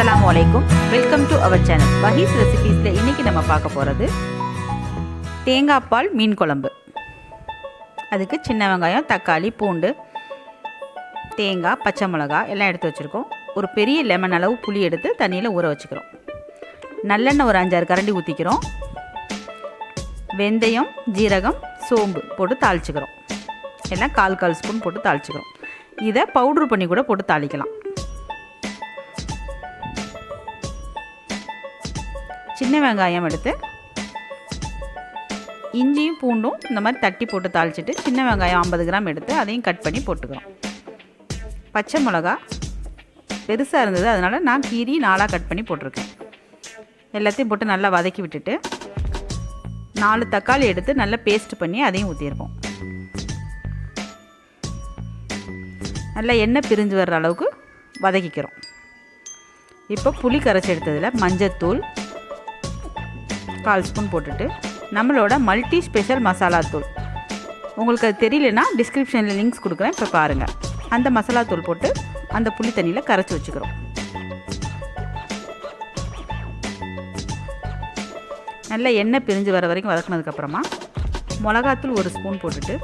அஸ்ஸலாமு அலைக்கும். Welcome to our channel வஹீஸ் ரெசிபீஸில் இன்றைக்கி நம்ம பார்க்க போகிறது தேங்காய் பால் மீன் குழம்பு. அதுக்கு சின்ன வெங்காயம், தக்காளி, பூண்டு, தேங்காய், பச்சை மிளகாய் எல்லாம் எடுத்து வச்சுருக்கோம். ஒரு பெரிய லெமன் அளவு புளி எடுத்து தண்ணியில் ஊற வச்சுக்கிறோம். நல்லெண்ணெய் ஒரு 5-6 கரண்டி ஊற்றிக்கிறோம். வெந்தயம், ஜீரகம், சோம்பு போட்டு தாளிச்சுக்கிறோம். எல்லாம் 1/4 ஸ்பூன் போட்டு தாளிச்சுக்கிறோம். இதை பவுட்ரு பண்ணி கூட போட்டு தாளிக்கலாம். சின்ன வெங்காயம் எடுத்து இஞ்சியும் பூண்டும் இந்த மாதிரி தட்டி போட்டு தாளிச்சிட்டு, சின்ன வெங்காயம் 50 கிராம் எடுத்து அதையும் கட் பண்ணி போட்டுக்கிறோம். பச்சை மிளகா பெருசாக இருந்தது, அதனால் நான் கீரி 4ஆக கட் பண்ணி போட்டிருக்கேன். எல்லாத்தையும் போட்டு நல்லா வதக்கி விட்டுட்டு 4 தக்காளி எடுத்து நல்லா பேஸ்ட் பண்ணி அதையும் ஊற்றிருக்கோம். நல்லா எண்ணெய் பிரிஞ்சு வர்ற அளவுக்கு வதக்கிக்கிறோம். இப்போ புளி கரைச்சி எடுத்ததில் மஞ்சத்தூள் 1/4 ஸ்பூன் போட்டுட்டு, நம்மளோட மல்டி ஸ்பெஷல் மசாலா தூள், உங்களுக்கு அது தெரியலனா டிஸ்கிரிப்ஷனில் லிங்க்ஸ் கொடுக்குறேன், இப்போ பாருங்கள். அந்த மசாலா தூள் போட்டு அந்த புளி தண்ணியில் கரைச்சி வச்சுக்கிறோம். நல்லா எண்ணெய் பிரிஞ்சு வர வரைக்கும் வதக்கினதுக்கப்புறமா மிளகாத்தூள் 1 ஸ்பூன் போட்டுட்டு,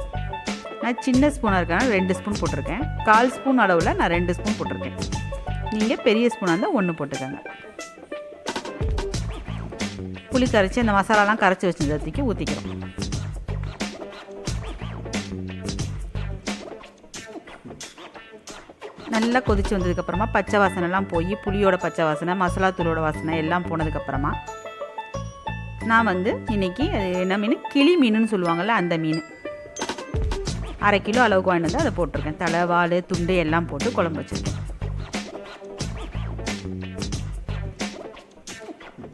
நான் சின்ன ஸ்பூனாக இருக்கனால 2 ஸ்பூன் போட்டிருக்கேன். 1/4 ஸ்பூன் அளவில் நான் 2 ஸ்பூன் போட்டிருக்கேன். நீங்கள் பெரிய ஸ்பூனாக இருந்தால் 1 போட்டுக்கோங்க. புளி கரைச்சி அந்த மசாலாலாம் கரைச்சி வச்சுருந்ததுக்கு ஊற்றிக்கிறோம். நல்லா கொதித்து வந்ததுக்கப்புறமா பச்சை வாசனைலாம் போய் புளியோட பச்சை வாசனை, மசாலா தூளோட வாசனை எல்லாம் போனதுக்கப்புறமா நான் இன்றைக்கி என்ன மீன், கிளி மீனுன்னு சொல்லுவாங்கள்ல, அந்த மீன் 1/2 கிலோ அளவுக்கு வாங்கிட்டு வந்து அதை போட்டிருக்கேன். தலை, வால், துண்டு எல்லாம் போட்டு குழம்பு வச்சுருக்கேன்.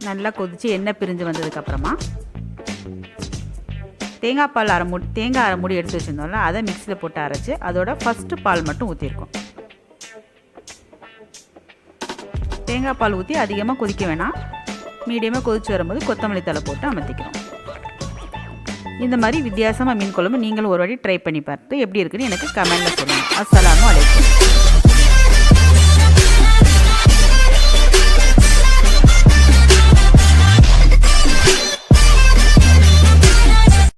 நல்லா கொதித்து எண்ணெய் பிரிஞ்சு வந்ததுக்கப்புறமா தேங்காய் பால் தேங்காய் அரை மூடி எடுத்து வச்சுருந்தோம்ல, அதை மிக்சியில் போட்டு அரைச்சி அதோட ஃபஸ்ட்டு பால் மட்டும் ஊற்றிருக்கோம். தேங்காய் பால் ஊற்றி அதிகமாக கொதிக்க வேணாம், மீடியமாக கொதித்து வரும்போது கொத்தமல்லி தழை போட்டு அமர்த்திக்கிறோம். இந்த மாதிரி வித்தியாசமாக மீன் குழம்பு நீங்களும் ஒரு வாட்டி ட்ரை பண்ணி பார்த்து எப்படி இருக்குன்னு எனக்கு கமெண்டில் சொல்லுங்கள். அஸ்ஸலாமு அலைக்கும்.